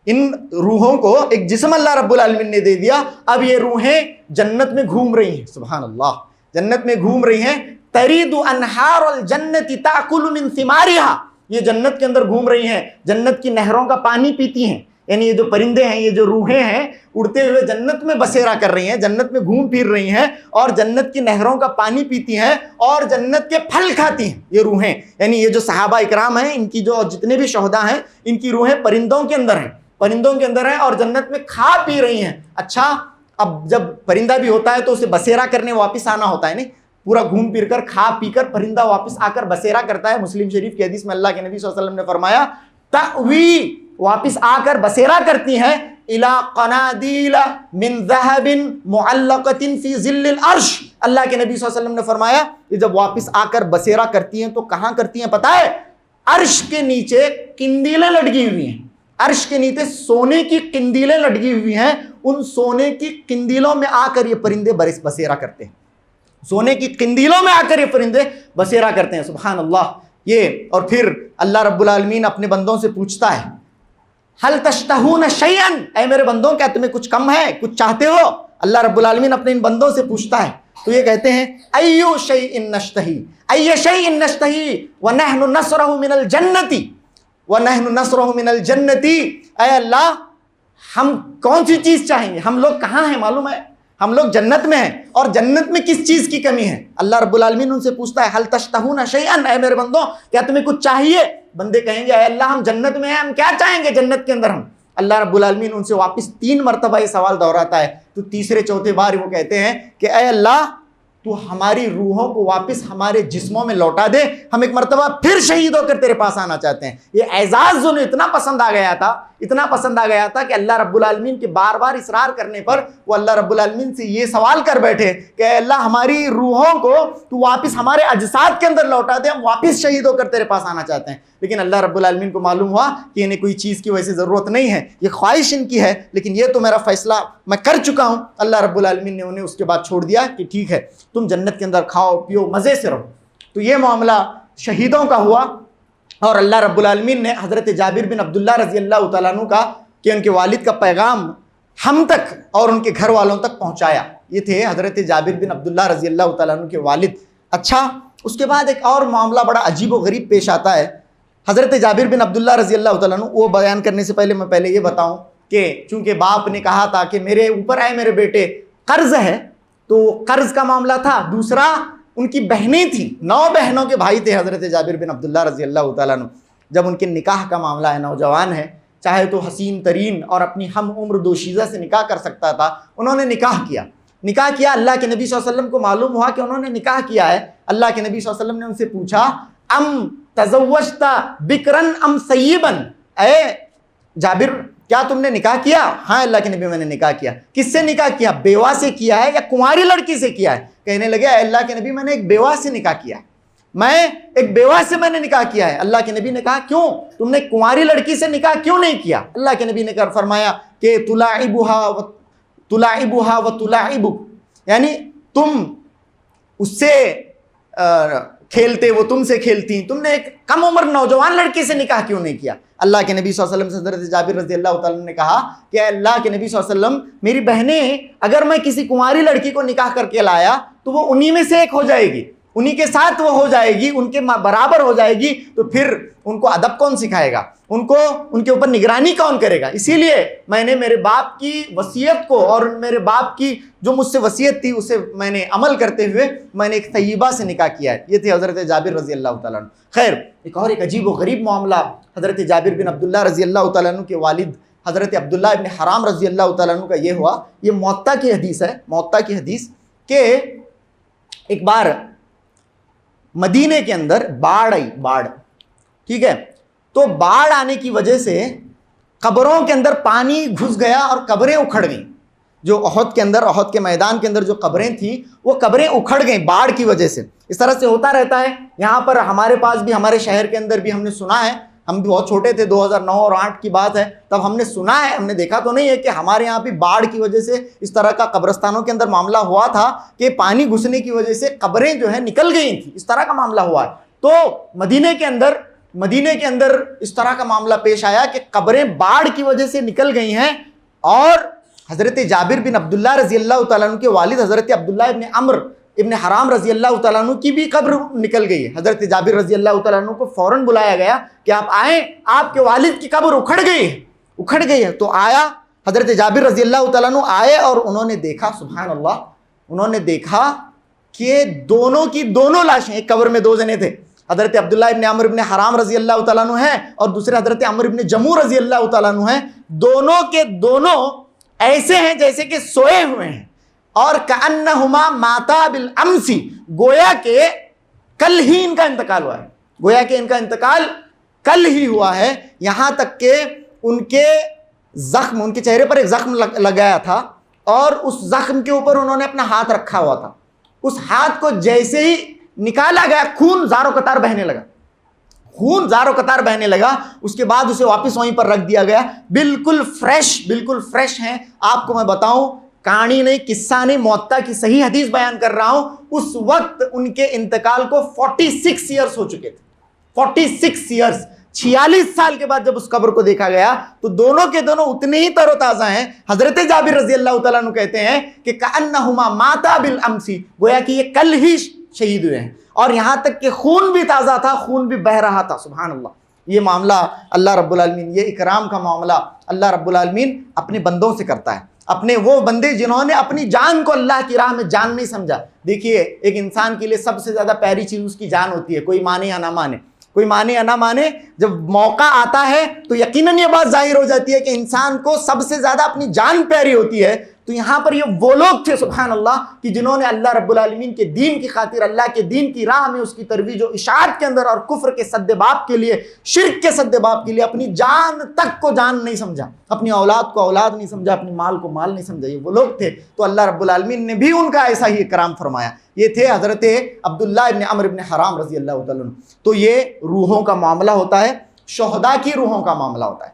ان روحوں کو ایک جسم اللہ رب العالمین نے دے دیا۔ اب یہ روحیں جنت میں گھوم رہی ہیں، سبحان اللہ، جنت میں گھوم رہی ہیں، ترید انہار الجنت تاکل من ثمارها، یہ جنت کے اندر گھوم رہی ہیں، جنت کی نہروں کا پانی پیتی ہیں، یعنی یہ جو پرندے ہیں، یہ جو روحیں ہیں، اڑتے ہوئے جنت میں بسیرا کر رہی ہیں، جنت میں گھوم پھر رہی ہیں اور جنت کی نہروں کا پانی پیتی ہیں اور جنت کے پھل کھاتی ہیں یہ روحیں. یعنی یہ جو صحابہ اکرام ہیں، ان کی جو جتنے بھی شہداء ہیں، ان کی روحیں پرندوں کے اندر ہیں، پرندوں کے اندر ہیں اور جنت میں کھا پی رہی ہیں. اچھا، اب جب پرندہ بھی ہوتا ہے تو اسے بسیرا کرنے واپس آنا ہوتا ہے، نہیں پورا گھوم پھر کر کھا پی کر پرندہ واپس آ کر بسیرا کرتا ہے. مسلم شریف کی حدیث میں اللہ کے نبی صلی اللہ علیہ وسلم نے فرمایا تأوی، واپس آ کر بسیرا کرتی ہیں الی قنادیل من ذہب معلقۃ فی ظل العرش. اللہ کے نبی صلی اللہ علیہ وسلم نے فرمایا کہ جب واپس آ کر بسیرا کرتی ہیں تو کہاں کرتی ہیں پتہ ہے؟ عرش کے نیچے قندیلیں لٹکی ہوئی ہیں، عرش کے نیچے سونے کی قندیلیں لٹکی ہوئی ہیں، ان سونے کی قندیلوں میں آ کر یہ پرندے بسیرا کرتے ہیں، سونے کی قندیلوں میں آ کر یہ پرندے بسیرا کرتے ہیں. سبحان اللہ. یہ اور پھر اللہ رب العالمین اپنے بندوں سے پوچھتا ہے حل تشتہون شیئا، اے میرے بندوں کیا تمہیں کچھ کم ہے، کچھ چاہتے ہو؟ اللہ رب العالمین اپنے ان بندوں سے پوچھتا ہے تو یہ کہتے ہیں ایو شیء نشتہی، ای شیء نشتہی ونحن نصرہ من الجنت، ونحن نصرہ من الجنت. اے اللہ ہم کون سی چیز چاہیں گے؟ ہم لوگ کہاں ہیں معلوم ہے؟ ہم لوگ جنت میں ہیں، اور جنت میں کس چیز کی کمی ہے؟ اللہ رب العالمین ان سے پوچھتا ہے حل تشتہون شیئا، اے میرے بندوں کیا تمہیں کچھ چاہیے؟ بندے کہیں گے اے اللہ ہم جنت میں ہیں، ہم کیا چاہیں گے جنت کے اندر ہم؟ اللہ رب العالمین ان سے واپس 3 مرتبہ یہ سوال دہراتا ہے. تو تیسرے چوتھے بار وہ کہتے ہیں کہ اے اللہ تو ہماری روحوں کو واپس ہمارے جسموں میں لوٹا دے، ہم ایک مرتبہ پھر شہید ہو کر تیرے پاس آنا چاہتے ہیں. یہ اعزاز انہیں اتنا پسند آ گیا تھا، اتنا پسند آ گیا تھا کہ اللہ رب العالمین کے بار بار اصرار کرنے پر وہ اللہ رب العالمین سے یہ سوال کر بیٹھے کہ اے اللہ ہماری روحوں کو تو واپس ہمارے اجساد کے اندر لوٹا دے، ہم واپس شہید ہو کر تیرے پاس آنا چاہتے ہیں. لیکن اللہ رب العالمین کو معلوم ہوا کہ انہیں کوئی چیز کی وجہ سے ضرورت نہیں ہے، یہ خواہش ان کی ہے، لیکن یہ تو میرا فیصلہ میں کر چکا ہوں. اللہ رب العالمین نے انہیں اس کے بعد چھوڑ دیا کہ ٹھیک ہے تم جنت کے اندر کھاؤ پیو مزے سے رہو. تو یہ معاملہ شہیدوں کا ہوا. اور اللہ رب العالمین نے حضرت جابر بن عبداللہ رضی اللہ تعالیٰ عنہ کا کہ ان کے والد کا پیغام ہم تک اور ان کے گھر والوں تک پہنچایا. یہ تھے حضرت جابر بن عبداللہ رضی اللہ تعالیٰ عنہ کے والد. اچھا، اس کے بعد ایک اور معاملہ بڑا عجیب و غریب پیش آتا ہے. حضرت جابر بن عبداللہ رضی اللہ تعالیٰ عنہ، وہ بیان کرنے سے پہلے میں پہلے یہ بتاؤں کہ چونکہ باپ نے کہا تھا کہ میرے اوپر ہے میرے بیٹے قرض ہے، تو قرض کا معاملہ تھا. دوسرا ان کی بہنیں تھیں، 9 بہنوں کے بھائی تھے حضرت جابر بن عبداللہ رضی اللہ تعالیٰ عنہ. جب ان کے نکاح کا معاملہ ہے، نوجوان ہے، چاہے تو حسین ترین اور اپنی ہم عمر دوشیزہ سے نکاح کر سکتا تھا، انہوں نے نکاح کیا. اللہ کے نبی صلی اللہ علیہ وسلم کو معلوم ہوا کہ انہوں نے نکاح کیا ہے. اللہ کے نبی صلی اللہ علیہ وسلم نے ان سے پوچھا ام تزوجت بکرن ام سیبن، اے جابر کیا تم نے نکاح کیا؟ ہاں اللہ کے نبی میں نے نکاح کیا. کس سے نکاح کیا؟ بیوہ سے کیا ہے یا کنواری لڑکی سے کیا ہے؟ کہنے لگے اے اللہ کے نبی میں نے ایک بیوہ سے نکاح کیا ہے، میں ایک بیوہ سے میں نے نکاح کیا ہے. اللہ کے نبی نے کہا کیوں تم نے کنواری لڑکی سے نکاح کیوں نہیں کیا؟ اللہ کے نبی نے فرمایا کہ تلاعبها وتلاعبک، یعنی تم اس سے کھیلتے وہ تم سے کھیلتی، تم نے ایک کم عمر نوجوان لڑکی سے نکاح کیوں نہیں کیا؟ اللہ کے نبی صلی اللہ علیہ وسلم سے حضرت جابر رضی اللہ تعالیٰ نے کہا کہ اللہ کے نبی صلی اللہ علیہ وسلم میری بہنیں اگر میں کسی کنواری لڑکی کو نکاح کر کے لایا تو وہ انہی میں سے ایک ہو جائے گی، انہی کے ساتھ وہ ہو جائے گی، ان کے برابر ہو جائے گی، تو پھر ان کو ادب کون سکھائے گا، ان کے اوپر نگرانی کون کرے گا؟ اسی لیے میں نے میرے باپ کی وصیت کو اور میرے باپ کی جو مجھ سے وصیت تھی اسے میں نے عمل کرتے ہوئے میں نے ایک طیبہ سے نکاح کیا ہے. یہ تھے حضرت جابر رضی اللہ تعالیٰ عنہ. خیر، ایک اور ایک عجیب و غریب معاملہ حضرت جابر بن عبداللہ رضی اللہ تعالیٰ عنہ کے والد حضرت عبداللہ ابن حرام رضی اللہ تعالیٰ عنہ کا یہ ہوا. یہ موطا کی حدیث ہے، موطا کی حدیث کہ ایک بار مدینے کے اندر باڑھ آئی، باڑھ، ٹھیک ہے، تو باڑھ آنے کی وجہ سے قبروں کے اندر پانی گھس گیا اور قبریں اکھڑ گئیں. جو احد کے اندر، احد کے میدان کے اندر جو قبریں تھیں وہ قبریں اکھڑ گئیں باڑھ کی وجہ سے. اس طرح سے ہوتا رہتا ہے. یہاں پر ہمارے پاس بھی، ہمارے شہر کے اندر بھی ہم نے سنا ہے، ہم بھی بہت چھوٹے تھے، 2009 اور 2008 کی بات ہے، تب ہم نے سنا ہے، ہم نے دیکھا تو نہیں ہے کہ ہمارے یہاں بھی باڑھ کی وجہ سے اس طرح کا قبرستانوں کے اندر معاملہ ہوا تھا کہ پانی گھسنے کی وجہ سے قبریں جو ہے نکل گئی تھیں، اس طرح کا معاملہ ہوا ہے. تو مدینے کے اندر اس طرح کا معاملہ پیش آیا کہ قبریں باڑھ کی وجہ سے نکل گئی ہیں، اور حضرت جابر بن عبداللہ رضی اللہ تعالیٰ عنہ کے والد حضرت عبداللہ ابن عمر ابن حرام رضی اللہ تعالیٰ عنہ کی بھی قبر نکل گئی ہے. حضرت جابر رضی اللہ تعالیٰ عنہ کو فوراً بلایا گیا کہ آپ آئیں، آپ کے والد کی قبر اکھڑ گئی ہے. اکھڑ گئی ہے. تو آیا حضرت جابر رضی اللہ تعالیٰ عنہ آئے اور انہوں نے دیکھا, سبحان اللہ, انہوں نے دیکھا کہ دونوں کی دونوں لاشیں, ایک قبر میں 2 جنے تھے, حضرت عبداللہ ابن عمرو ابن حرام رضی اللہ تعالیٰ عنہ ہیں اور دوسرے حضرت عمرو ابن جموح رضی اللہ تعالیٰ عنہ ہیں. دونوں کے دونوں ایسے ہیں جیسے کہ سوئے ہوئے ہیں, اور کأنہما ماتا بالامس, گویا کہ کل ہی ان کا انتقال ہوا ہے, گویا کہ ان کا انتقال کل ہی ہوا ہے. یہاں تک کہ ان کے زخم, ان کے چہرے پر ایک زخم لگایا تھا اور اس زخم کے اوپر انہوں نے اپنا ہاتھ رکھا ہوا تھا. اس ہاتھ کو جیسے ہی نکالا گیا خون زار و قطار بہنے لگا, خون زار و قطار بہنے لگا. اس کے بعد اسے واپس وہیں پر رکھ دیا گیا. بالکل فریش ہیں. آپ کو میں بتاؤں, کہانی نہیں, قصہ نہیں, موطا کی صحیح حدیث بیان کر رہا ہوں. اس وقت ان کے انتقال کو 46 ایئرس ہو چکے تھے, 46 ایئرس. 46 سال کے بعد جب اس قبر کو دیکھا گیا تو دونوں کے دونوں اتنے ہی تر و تازہ ہیں. حضرت جابر رضی اللہ تعالیٰ عنہ کہتے ہیں کہ کأنہما ماتا بالامس, گویا کہ یہ کل ہی شہید ہوئے ہیں, اور یہاں تک کہ خون بھی تازہ تھا, خون بھی بہہ رہا تھا. سبحان اللہ. یہ معاملہ اللہ رب العالمین, یہ اکرام کا معاملہ اللہ رب العالمین اپنے بندوں سے کرتا ہے. اپنے وہ بندے جنہوں نے اپنی جان کو اللہ کی راہ میں جان نہیں سمجھا. دیکھیے, ایک انسان کے لیے سب سے زیادہ پیاری چیز اس کی جان ہوتی ہے, کوئی مانے یا نہ مانے, کوئی مانے یا نہ مانے. جب موقع آتا ہے تو یقیناً یہ بات ظاہر ہو جاتی ہے کہ انسان کو سب سے زیادہ اپنی جان پیاری ہوتی ہے. تو یہاں پر یہ وہ لوگ تھے سبحان اللہ کہ جنہوں نے اللہ رب العالمین کے دین کی خاطر, اللہ کے دین کی راہ میں اس کی ترویج و اشاعت کے اندر اور کفر کے سد باب کے لیے, شرک کے سد باب کے لیے اپنی جان تک کو جان نہیں سمجھا, اپنی اولاد کو اولاد نہیں سمجھا, اپنی مال کو مال نہیں سمجھا. یہ وہ لوگ تھے. تو اللہ رب العالمین نے بھی ان کا ایسا ہی اکرام فرمایا. یہ تھے حضرت عبداللہ ابن عمرو ابن حرام رضی اللہ تعالیٰ عنہ. تو یہ روحوں کا معاملہ ہوتا ہے, شہداء کی روحوں کا معاملہ ہوتا ہے.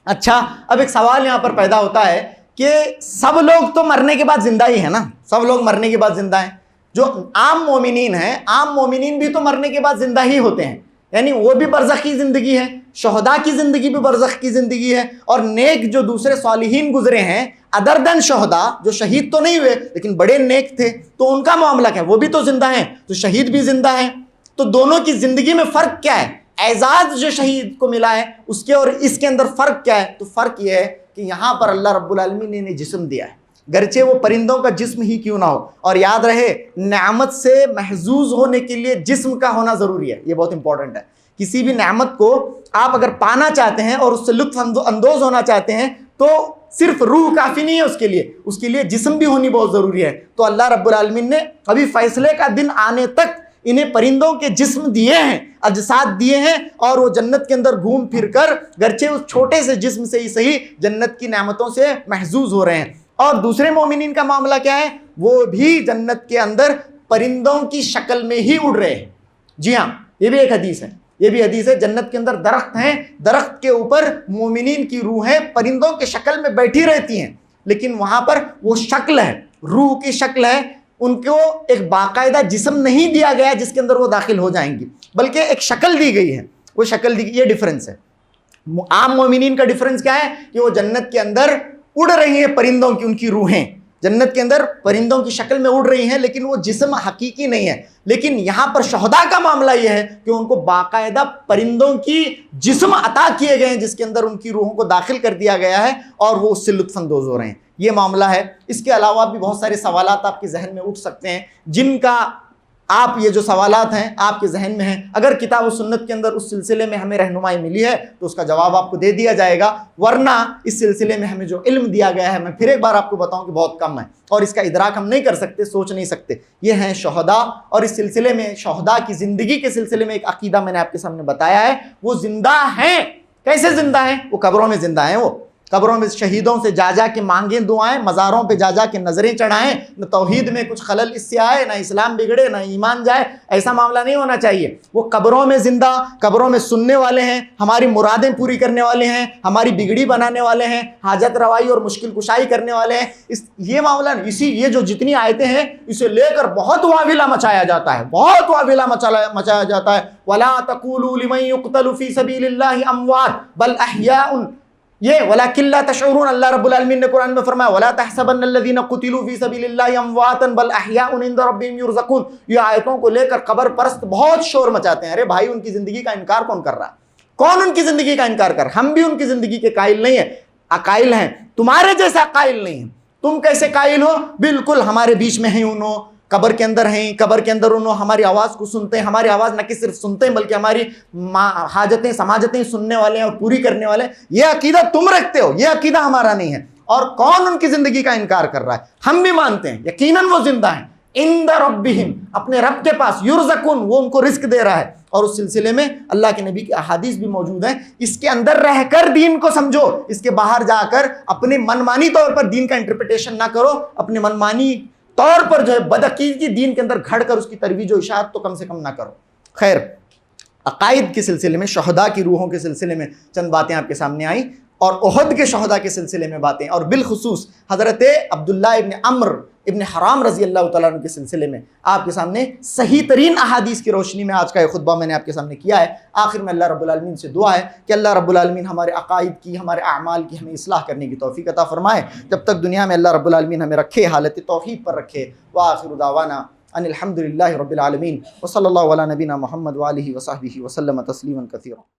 اچھا, اب ایک سوال یہاں پر پیدا ہوتا ہے کہ سب لوگ تو مرنے کے بعد زندہ ہی ہیں نا, سب لوگ مرنے کے بعد زندہ ہیں. جو عام مومنین ہیں, عام مومنین بھی تو مرنے کے بعد زندہ ہی ہوتے ہیں, یعنی وہ بھی برزخ کی زندگی ہے, شہداء کی زندگی بھی برزخ کی زندگی ہے. اور نیک جو دوسرے صالحین گزرے ہیں ادر دین شہداء, جو شہید تو نہیں ہوئے لیکن بڑے نیک تھے, تو ان کا معاملہ کیا ہے؟ وہ بھی تو زندہ ہیں, تو شہید بھی زندہ ہیں. تو دونوں کی زندگی میں فرق کیا ہے؟ اعزاز جو شہید کو ملا ہے اس کے اور اس کے اندر فرق کیا ہے؟ تو فرق یہ ہے کہ یہاں پر اللہ رب العالمین نے انہیں جسم دیا ہے, گرچہ وہ پرندوں کا جسم ہی کیوں نہ ہو. اور یاد رہے, نعمت سے محظوظ ہونے کے لیے جسم کا ہونا ضروری ہے. یہ بہت امپورٹنٹ ہے. کسی بھی نعمت کو آپ اگر پانا چاہتے ہیں اور اس سے لطف اندوز ہونا چاہتے ہیں تو صرف روح کافی نہیں ہے, اس کے لیے جسم بھی ہونی بہت ضروری ہے. تو اللہ رب العالمین نے ابھی فیصلے کا دن آنے تک انہیں پرندوں کے جسم دیے ہیں, اجساد دیے ہیں, اور وہ جنت کے اندر گھوم پھر کر گرچہ اس چھوٹے سے جسم سے ہی صحیح جنت کی نعمتوں سے محظوظ ہو رہے ہیں. اور دوسرے مومنین کا معاملہ کیا ہے؟ وہ بھی جنت کے اندر پرندوں کی شکل میں ہی اڑ رہے ہیں. جی ہاں, یہ بھی ایک حدیث ہے, یہ بھی حدیث ہے. جنت کے اندر درخت ہیں, درخت کے اوپر مومنین کی روحیں پرندوں کے شکل میں بیٹھی رہتی ہیں, لیکن وہاں پر وہ شکل ہے, روح کی شکل ہے. ان کو ایک باقاعدہ جسم نہیں دیا گیا جس کے اندر وہ داخل ہو جائیں گی, بلکہ ایک شکل دی گئی ہے, وہ شکل دی گئی. یہ ڈیفرنس ہے. عام مومنین کا ڈیفرنس کیا ہے کہ وہ جنت کے اندر اڑ رہی ہیں پرندوں کی, ان کی روحیں جنت کے اندر پرندوں کی شکل میں اڑ رہی ہیں, لیکن وہ جسم حقیقی نہیں ہے. لیکن یہاں پر شہداء کا معاملہ یہ ہے کہ ان کو باقاعدہ پرندوں کی جسم عطا کیے گئے ہیں جس کے اندر ان کی روحوں کو داخل کر دیا گیا ہے, اور وہ اس سے لطف اندوز ہو رہے ہیں. یہ معاملہ ہے. اس کے علاوہ بھی بہت سارے سوالات آپ کے ذہن میں اٹھ سکتے ہیں, جن کا آپ یہ جو سوالات ہیں آپ کے ذہن میں ہیں. اگر کتاب و سنت کے اندر اس سلسلے میں ہمیں رہنمائی ملی ہے تو اس کا جواب آپ کو دے دیا جائے گا, ورنہ اس سلسلے میں ہمیں جو علم دیا گیا ہے, میں پھر ایک بار آپ کو بتاؤں کہ بہت کم ہے, اور اس کا ادراک ہم نہیں کر سکتے, سوچ نہیں سکتے. یہ ہیں شہداء, اور اس سلسلے میں شہداء کی زندگی کے سلسلے میں ایک عقیدہ میں نے آپ کے سامنے بتایا ہے. وہ زندہ ہیں. کیسے زندہ ہیں؟ وہ قبروں میں زندہ ہیں. وہ قبروں میں شہیدوں سے جا جا کے مانگیں دعائیں, مزاروں پہ جا جا کے نظریں چڑھائیں. نہ توحید میں کچھ خلل اس سے آئے, نہ اسلام بگڑے, نہ ایمان جائے. ایسا معاملہ نہیں ہونا چاہیے. وہ قبروں میں زندہ, قبروں میں سننے والے ہیں, ہماری مرادیں پوری کرنے والے ہیں, ہماری بگڑی بنانے والے ہیں, حاجت روائی اور مشکل کشائی کرنے والے ہیں. یہ معاملہ یہ جو جتنی آیتیں ہیں اسے لے کر بہت واویلا مچایا جاتا ہے, بہت واویلا مچایا جاتا ہے. وَلَا تَقُولُوا لِمَن يُقْتَلُ فِي سَبِيلِ اللَّهِ أَمْوَاتٌ بَلْ أَحْيَاءٌ. یہ وَلَكِنْ لَا تَشْعُرُونَ, اللہ رب العالمین نے قرآن میں فرمایا وَلَا تَحْسَبَنَّ الَّذِينَ قُتِلُوا فِي سَبِيلِ اللَّهِ أَمْوَاتًا بَلْ أَحْيَاءٌ عِندَ رَبِّهِمْ يُرْزَقُونَ. یہ آیتوں کو لے کر قبر پرست بہت شور مچاتے ہیں. ارے بھائی, ان کی زندگی کا انکار کون کر رہا ہے؟ کون ان کی زندگی کا انکار کر؟ ہم بھی ان کی زندگی کے قائل نہیں ہیں، قائل ہیں، تمہارے جیسا قائل نہیں ہیں۔ تم کیسے قائل ہو؟ بالکل ہمارے بیچ میں ہیں انہوں، قبر کے اندر ہیں، قبر کے اندر انہوں ہماری آواز کو سنتے ہیں، ہماری آواز نہ کہ صرف سنتے ہیں بلکہ ہماری حاجتیں سماجتیں سننے والے ہیں اور پوری کرنے والے ہیں۔ یہ عقیدہ تم رکھتے ہو، یہ عقیدہ ہمارا نہیں ہے۔ اور کون ان کی زندگی کا انکار کر رہا ہے؟ ہم بھی مانتے ہیں یقیناً وہ زندہ ہیں، عند ربہم، اپنے رب کے پاس، یرزقون، وہ ان کو رزق دے رہا ہے۔ اور اس سلسلے میں اللہ کے نبی کی احادیث بھی موجود ہیں، اس کے اندر رہ کر دین کو سمجھو، اس کے باہر جا کر اپنے منمانی طور پر دین کا انٹرپریٹیشن نہ کرو، اپنے منمانی طور پر جو ہے بدعقیدگی دین کے اندر گھڑ کر اس کی ترویج و اشاعت تو کم سے کم نہ کرو۔ خیر، عقائد کے سلسلے میں، شہداء کی روحوں کے سلسلے میں چند باتیں آپ کے سامنے آئیں، اور احد کے شہداء کے سلسلے میں باتیں، اور بالخصوص حضرت عبداللہ ابن عمرو ابن حرام رضی اللہ تعالیٰ عنہ کے سلسلے میں آپ کے سامنے صحیح ترین احادیث کی روشنی میں آج کا یہ خطبہ میں نے آپ کے سامنے کیا ہے۔ آخر میں اللہ رب العالمین سے دعا ہے کہ اللہ رب العالمین ہمارے عقائد کی، ہمارے اعمال کی ہمیں اصلاح کرنے کی توفیق عطا فرمائے، جب تک دنیا میں اللہ رب العالمین ہمیں رکھے، حالت توحید پر رکھے۔ وآخر دعوانا ان الحمد للہ رب العالمین، وصلی اللہ علی نبینا محمد وآلہ وصحبہ وسلم تسلیما کثیرا۔